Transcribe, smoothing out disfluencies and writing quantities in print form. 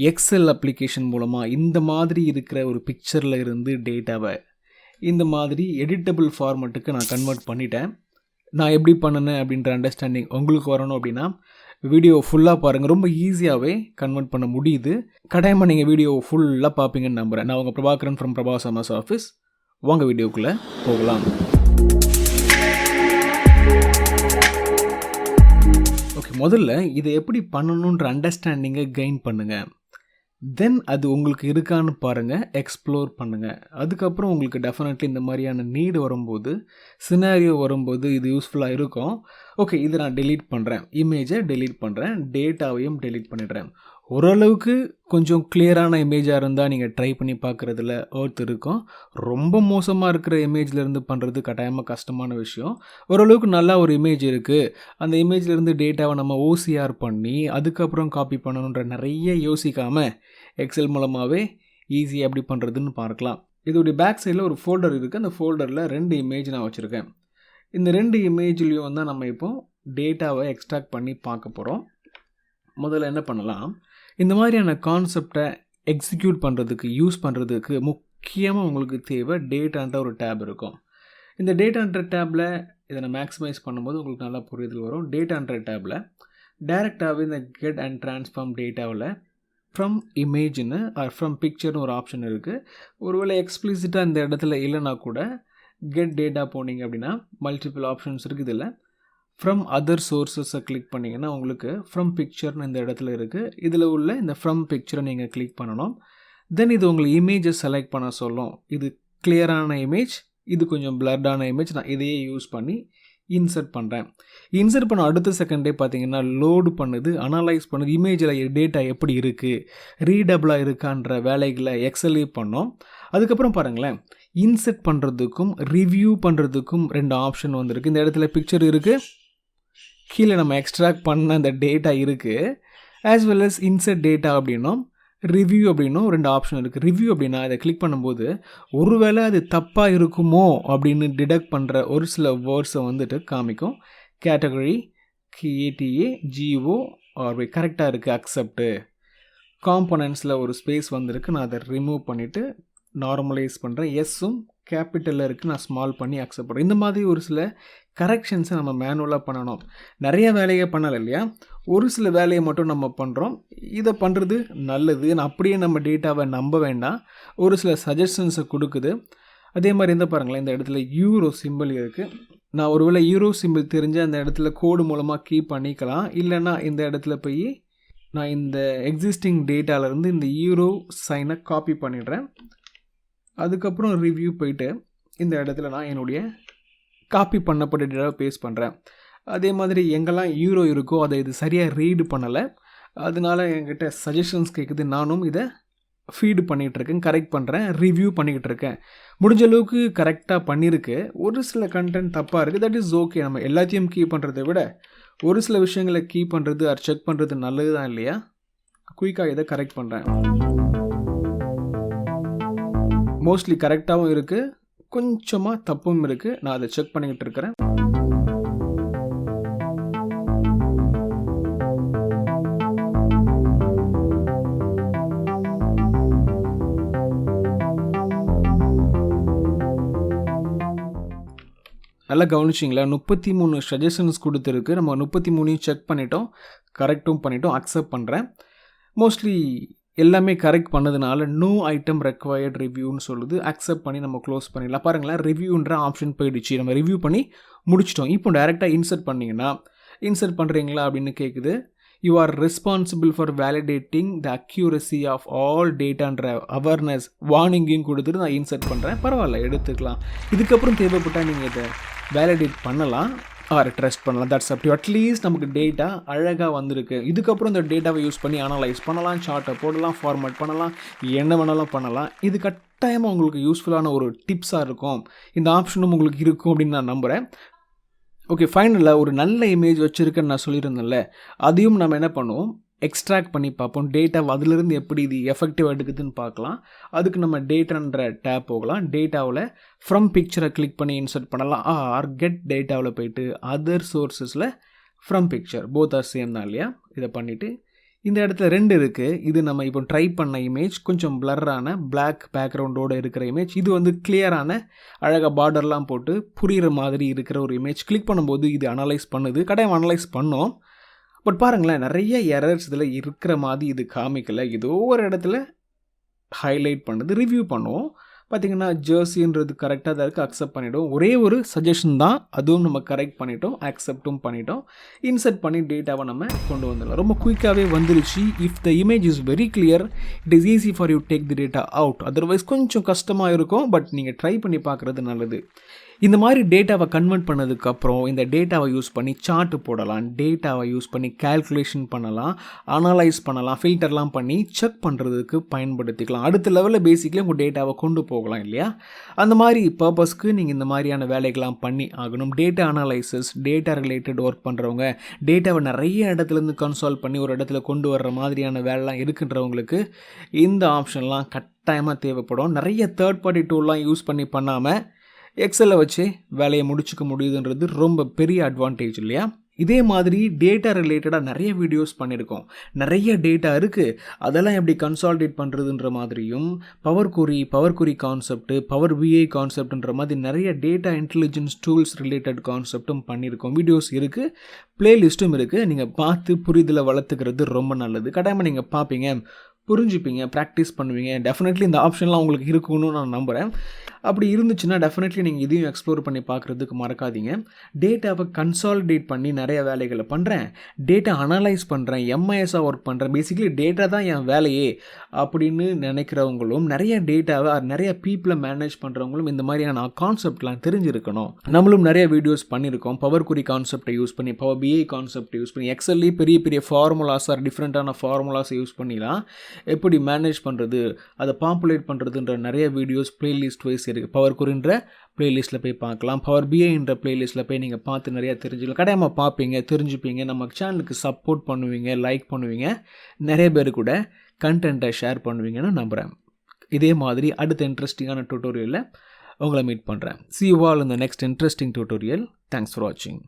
XL application மூலமாக இந்த மாதிரி இருக்கிற ஒரு பிக்சரில் இருந்து டேட்டாவை இந்த மாதிரி எடிட்டபிள் ஃபார்மேட்டுக்கு நான் கன்வெர்ட் பண்ணிட்டேன். நான் எப்படி பண்ணினேன் அப்படின்ற அண்டர்ஸ்டாண்டிங் உங்களுக்கு வரணும் அப்படின்னா வீடியோ ஃபுல்லாக பாருங்கள். ரொம்ப ஈஸியாகவே கன்வெர்ட் பண்ண முடியுது. கட்டாயமாக நீங்கள் வீடியோ ஃபுல்லாக பார்ப்பீங்கன்னு நம்புகிறேன். நான் உங்கள் Prabhakaran from Prabhas MS office. வாங்க வீடியோக்குள்ளே போகலாம். ஓகே, முதல்ல இதை எப்படி பண்ணணுன்ற அண்டர்ஸ்டாண்டிங்கை கெயின் பண்ணுங்கள். தென் அது உங்களுக்கு இருக்கான்னு பாருங்கள், எக்ஸ்ப்ளோர் பண்ணுங்கள். அதுக்கப்புறம் உங்களுக்கு டெஃபினெட்லி இந்த மாதிரியான நீடு வரும்போது, சினாரியோ வரும்போது இது யூஸ்ஃபுல்லாக இருக்கும். ஓகே, இதை நான் டெலீட் பண்ணுறேன், இமேஜை டெலீட் பண்ணுறேன், டேட்டாவையும் டெலீட் பண்ணிடுறேன். ஓரளவுக்கு கொஞ்சம் கிளியரான இமேஜாக இருந்தால் நீங்கள் ட்ரை பண்ணி பார்க்குறதுல ஒர்த் இருக்கும். ரொம்ப மோசமாக இருக்கிற இமேஜ்லேருந்து பண்ணுறது கட்டாயமாக கஷ்டமான விஷயம். ஓரளவுக்கு நல்லா ஒரு இமேஜ் இருக்குது, அந்த இமேஜ்லேருந்து டேட்டாவை நம்ம ஓசிஆர் பண்ணி அதுக்கப்புறம் காப்பி பண்ணணுன்ற நிறைய யோசிக்காமல் எக்ஸல் மூலமாகவே ஈஸியாக எப்படி பண்ணுறதுன்னு பார்க்கலாம். இதோடைய பேக் சைடில் ஒரு ஃபோல்டர் இருக்குது. அந்த ஃபோல்டரில் 2 இமேஜ் நான் வச்சுருக்கேன். இந்த 2 இமேஜ்லேயும் தான் நம்ம இப்போது டேட்டாவை எக்ஸ்ட்ராக்ட் பண்ணி பார்க்க போகிறோம். முதல்ல என்ன பண்ணலாம், இந்த மாதிரியான கான்செப்டை எக்ஸிக்யூட் பண்ணுறதுக்கு யூஸ் பண்ணுறதுக்கு முக்கியமாக உங்களுக்கு தேவை டேட்டான்ற ஒரு டேப் இருக்கும். இந்த டேட்டான்ற டேப்பில் இதை நான் மேக்ஸிமைஸ் பண்ணும்போது உங்களுக்கு நல்லா புரிதல் வரும். டேட்டான்ற டேப்பில் டைரெக்டாகவே இந்த கெட் அண்ட் ட்ரான்ஸ்ஃபார்ம் டேட்டாவில் ஃப்ரம் இமேஜ்னு ஆர் ஃப்ரம் பிக்சர்னு ஒரு ஆப்ஷன் இருக்குது. ஒருவேளை எக்ஸ்பிளிசிட்டாக இந்த இடத்துல இல்லைனா கூட கெட் டேட்டா போனீங்க அப்படின்னா மல்டிபிள் ஆப்ஷன்ஸ் இருக்குது. இதில் ஃப்ரம் அதர் சோர்ஸஸை கிளிக் பண்ணிங்கன்னா உங்களுக்கு ஃப்ரம் பிக்சர்னு இந்த இடத்துல இருக்குது. இதில் உள்ள இந்த ஃப்ரம் பிக்சரை நீங்கள் கிளிக் பண்ணணும். தென் இது உங்களுக்கு இமேஜை செலக்ட் பண்ண சொல்லும். இது கிளியரான இமேஜ், இது கொஞ்சம் பிளர்டான இமேஜ். நான் இதையே யூஸ் பண்ணி இன்சர்ட் பண்ணுறேன். இன்சர்ட் பண்ண அடுத்த செகண்டே பார்த்தீங்கன்னா லோடு பண்ணுது, அனலைஸ் பண்ணுது, இமேஜில் டேட்டா எப்படி இருக்குது, ரீடபிளாக இருக்கான்ற வேலைகளை எக்ஸலே பண்ணோம். அதுக்கப்புறம் பாருங்களேன், இன்சர்ட் பண்ணுறதுக்கும் ரிவ்யூ பண்ணுறதுக்கும் 2 ஆப்ஷன் வந்திருக்கு. இந்த இடத்துல பிக்சர் இருக்குது, கீழே நம்ம எக்ஸ்ட்ராக்ட் பண்ண அந்த டேட்டா இருக்குது, as well as insert data அப்படின்னும் ரிவ்யூ அப்படின்னும் 2 ஆப்ஷன் இருக்குது. ரிவ்யூ அப்படின்னா இதை கிளிக் பண்ணும்போது ஒருவேளை அது தப்பாக இருக்குமோ அப்படின்னு டிடெக்ட் பண்ணுற ஒரு சில வேர்ட்ஸை வந்துட்டு காமிக்கும். கேட்டகரி கேடிஏ ஜிஓ ஆர் கரெக்டாக இருக்குது, அக்செப்ட்டு. காம்போனன்ட்ஸில் ஒரு ஸ்பேஸ் வந்திருக்கு, நான் அதை ரிமூவ் பண்ணிவிட்டு நார்மலைஸ் பண்ணுறேன். எஸ்ஸும் கேபிட்டலில் இருக்குது, நான் ஸ்மால் பண்ணி அக்செப்ட் பண்ணுறேன். இந்த மாதிரி ஒரு சில கரெக்ஷன்ஸை நம்ம மேனுவலாக பண்ணணும். நிறைய வேலையை பண்ணலை இல்லையா, ஒரு சில வேலையை மட்டும் நம்ம பண்ணுறோம். இதை பண்ணுறது நல்லது. அப்படியே நம்ம டேட்டாவை நம்ப வேண்டாம், ஒரு சில சஜஷன்ஸை கொடுக்குது. அதே மாதிரி இந்த பாருங்களேன், இந்த இடத்துல யூரோ சிம்பிள் இருக்குது. நான் ஒருவேளை யூரோ சிம்பிள் தெரிஞ்சு அந்த இடத்துல கோடு மூலமாக கீப் பண்ணிக்கலாம். இல்லைன்னா இந்த இடத்துல போய் நான் இந்த எக்ஸிஸ்டிங் டேட்டாவிலேருந்து இந்த யூரோ சைனை காப்பி பண்ணிடுறேன். அதுக்கப்புறம் ரிவ்யூ போயிட்டு இந்த இடத்துல நான் என்னுடைய காப்பி பண்ணப்பட்ட டேட்டாவை பேஸ்ட் பண்ணுறேன். அதே மாதிரி எங்கெல்லாம் யூரோ இருக்கோ அதை இது சரியாக ரீடு பண்ணலை, அதனால என்கிட்ட சஜஷன்ஸ் கேட்குது. நானும் இதை ஃபீடு பண்ணிகிட்ருக்கேன், கரெக்ட் பண்ணுறேன், ரிவ்யூ பண்ணிக்கிட்டு இருக்கேன். முடிஞ்ச அளவுக்கு கரெக்டாக பண்ணியிருக்கு. ஒரு சில கண்டென்ட் தப்பாக இருக்குது, தட் இஸ் ஓகே. நம்ம எல்லாத்தையும் கீப் பண்ணுறதை விட ஒரு சில விஷயங்களை கீப் பண்ணுறது ஆர் செக் பண்ணுறது நல்லது தான் இல்லையா. குயிக்காக இதை கரெக்ட் பண்ணுறேன். மோஸ்ட்லி கரெக்டாகவும் இருக்குது, கொஞ்சமாக தப்பும் இருக்குது. நான் அதை செக் பண்ணிக்கிட்டு இருக்கிறேன். நல்லா கவனிச்சிங்களா, 33 சஜஷன்ஸ் கொடுத்துருக்கு. நம்ம 33 செக் பண்ணிட்டோம், கரெக்டும் பண்ணிட்டோம், அக்செப்ட் பண்ணுறேன். மோஸ்ட்லி எல்லாமே கரெக்ட் பண்ணதுனால நோ ஐட்டம் ரெக்வயர்ட் ரிவ்யூன்னு சொல்லுது. அக்செப்ட் பண்ணி நம்ம க்ளோஸ் பண்ணிடலாம். பாருங்களேன், ரிவ்யூன்ற ஆப்ஷன் போயிடுச்சு. நம்ம ரிவ்யூ பண்ணி முடிச்சிட்டோம். இப்போ டேரெக்டாக இன்சர்ட் பண்ணிங்கன்னா இன்சர்ட் பண்ணுறீங்களா அப்படின்னு கேட்குது. You are responsible for validating the accuracy of all டேட்டான்ற அவேர்னஸ் வார்னிங்கையும் கொடுத்துட்டு நான் இன்சர்ட் பண்ணுறேன். பரவாயில்ல, எடுத்துக்கலாம். இதுக்கப்புறம் தேவைப்பட்டால் நீங்கள் இதை வேலிடேட் பண்ணலாம் ஆர் ட்ரஸ்ட் பண்ணலாம். தட்ஸ் அப் டு அட்லீஸ்ட் நமக்கு டேட்டா அழகாக வந்திருக்கு. இதுக்கப்புறம் இந்த டேட்டாவை யூஸ் பண்ணி அனலைஸ் பண்ணலாம், சார்ட்டை போடலாம், ஃபார்மேட் பண்ணலாம், என்ன வேணாலும் பண்ணலாம். இது கட்டாயமாக உங்களுக்கு யூஸ்ஃபுல்லான ஒரு டிப்ஸாக இருக்கும். இந்த ஆப்ஷனும் உங்களுக்கு இருக்கும் அப்படின்னு நான் நம்புகிறேன். ஓகே, ஃபைனலாக ஒரு நல்ல இமேஜ் வச்சுருக்கேன்னு நான் சொல்லியிருந்தேன்ல, அதையும் நம்ம என்ன பண்ணுவோம், எக்ஸ்ட்ராக்ட் பண்ணி பார்ப்போம். டேட்டா அதிலிருந்து எப்படி இது எஃபெக்டிவாக எடுக்குதுன்னு பார்க்கலாம். அதுக்கு நம்ம டேட்டான்ற டேப் போகலாம். டேட்டாவில் ஃப்ரம் பிக்சரை கிளிக் பண்ணி இன்சர்ட் பண்ணலாம். ஆர் கெட் டேட்டாவில் போயிட்டு அதர் சோர்ஸஸில் from picture both are same தான் இல்லையா. இதை பண்ணிவிட்டு இந்த இடத்துல 2 இருக்குது. இது நம்ம இப்போ ட்ரை பண்ண இமேஜ், கொஞ்சம் பிளர்ரான பிளாக் பேக்ரவுண்டோடு இருக்கிற இமேஜ். இது வந்து கிளியரான அழகாக பார்டர்லாம் போட்டு புரிகிற மாதிரி இருக்கிற ஒரு இமேஜ். கிளிக் பண்ணும்போது இது அனலைஸ் பண்ணுது. கட்டாயம் அனலைஸ் பண்ணோம். பட் பாருங்களேன், நிறைய எரர்ஸ் இதில் இருக்கிற மாதிரி இது காமிக்கலை. ஏதோ ஒரு இடத்துல ஹைலைட் பண்ணுது. ரிவ்யூ பண்ணுவோம். பார்த்திங்கன்னா ஜெர்சின்றது கரெக்டாக தான் இருக்குது, அக்செப்ட் பண்ணிவிட்டோம். ஒரே ஒரு சஜஷன் தான், அதுவும் நம்ம கரெக்ட் பண்ணிட்டோம், அக்செப்டும் பண்ணிட்டோம். இன்சர்ட் பண்ணி டேட்டாவை நம்ம கொண்டு வந்துடலாம். ரொம்ப குயிக்காகவே வந்துருச்சு. If the image is very clear, it is easy for you take the data out. Otherwise கொஞ்சம் கஷ்டமாக இருக்கும், பட் நீங்கள் ட்ரை பண்ணி பார்க்குறது நல்லது. இந்த மாதிரி டேட்டாவை கன்வெர்ட் பண்ணதுக்கப்புறம் இந்த டேட்டாவை யூஸ் பண்ணி சார்ட்டு போடலாம், டேட்டாவை யூஸ் பண்ணி கேல்குலேஷன் பண்ணலாம், அனலைஸ் பண்ணலாம், ஃபில்டர்லாம் பண்ணி செக் பண்ணுறதுக்கு பயன்படுத்திக்கலாம். அடுத்த லெவலில் பேசிக்கலி உங்கள் டேட்டாவை கொண்டு போகலாம் இல்லையா? அந்த மாதிரி பர்பஸ்க்கு நீங்கள் இந்த மாதிரியான வேலைகள்லாம் பண்ணி ஆகணும். Data analysis, data related work பண்ணுறவங்க, டேட்டாவை நிறைய இடத்துலேருந்து கன்சால்வ் பண்ணி ஒரு இடத்துல கொண்டு வர்ற மாதிரியான வேலைலாம் இருக்குன்றவங்களுக்கு இந்த ஆப்ஷன்லாம் கட்டாயமாக தேவைப்படும். நிறைய தேர்ட் பார்ட்டி டூல்லாம் யூஸ் பண்ணி பண்ணாமல் எக்ஸலை வச்சு வேலையை முடிச்சுக்க முடியுதுன்றது ரொம்ப பெரிய அட்வான்டேஜ் இல்லையா? இதே மாதிரி டேட்டா ரிலேட்டடாக நிறைய வீடியோஸ் பண்ணியிருக்கோம். நிறைய டேட்டா இருக்குது, அதெல்லாம் எப்படி கன்சால்டேட் பண்ணுறதுன்ற மாதிரியும், பவர் குரி கான்செப்ட், பவர் பிஐ கான்செப்ட்ன்ற மாதிரி நிறைய டேட்டா இன்டெலிஜென்ஸ் டூல்ஸ் ரிலேட்டட் கான்செப்டும் பண்ணியிருக்கோம். வீடியோஸ் இருக்குது, பிளேலிஸ்ட்டும் இருக்குது. நீங்கள் பார்த்து புரிதலை வளர்த்துக்கிறது ரொம்ப நல்லது. கட்டாயமாக நீங்கள் பார்ப்பீங்க, புரிஞ்சுப்பீங்க, ப்ராக்டிஸ் பண்ணுவீங்க. டெஃபினெட்லி இந்த ஆப்ஷன்லாம் உங்களுக்கு இருக்குன்னு நான் நம்புகிறேன். அப்படி இருந்துச்சுன்னா டெஃபினெட்லி நீங்கள் இதையும் எக்ஸ்ப்ளோர் பண்ணி பார்க்குறதுக்கு மறக்காதீங்க. டேட்டாவை கன்சாலிடேட் பண்ணி நிறைய வேலைகளை பண்ணுறேன், டேட்டா அனலைஸ் பண்ணுறேன், எம்ஐஎஸ்ஸாக ஒர்க் பண்ணுறேன், பேசிக்கலி டேட்டா தான் என் வேலையே அப்படின்னு நினைக்கிறவங்களும், நிறைய டேட்டாவை நிறைய பீப்புளை மேனேஜ் பண்ணுறவங்களும் இந்த மாதிரியான கான்செப்ட்லாம் தெரிஞ்சிருக்கணும். நம்மளும் நிறைய வீடியோஸ் பண்ணியிருக்கோம். பவர் குரி கான்செப்டை யூஸ் பண்ணி, பவர் பிஐ கான்செப்டை யூஸ் பண்ணி, எக்ஸல்லே பெரிய பெரிய ஃபார்முலாஸ் ஆர் டிஃப்ரெண்ட்டான ஃபார்முலாஸை யூஸ் பண்ணிலாம் எப்படி மேனேஜ் பண்ணுறது, அதை பாப்புலேட் பண்ணுறதுன்ற நிறைய வீடியோஸ் பிளேலிஸ்ட் வைஸ் இருக்குது. பவர் குரின்ற பிளேலிஸ்ட்டில் போய் பார்க்கலாம், பவர் பிஐன்ற பிளேலிஸ்ட்டில் போய் நீங்கள் பார்த்து நிறையா தெரிஞ்சுக்கலாம். கட்டாயமாக பார்ப்பீங்க, தெரிஞ்சுப்பீங்க, நம்ம சேனலுக்கு சப்போர்ட் பண்ணுவீங்க, லைக் பண்ணுவீங்க, நிறைய பேர் கூட கண்டென்ட்டை ஷேர் பண்ணுவீங்கன்னு நம்புகிறேன். இதே மாதிரி அடுத்த இன்ட்ரெஸ்டிங்கான டியூட்டோரியலில் உங்களை மீட் பண்ணுறேன். See you all in the next interesting tutorial. Thanks for watching.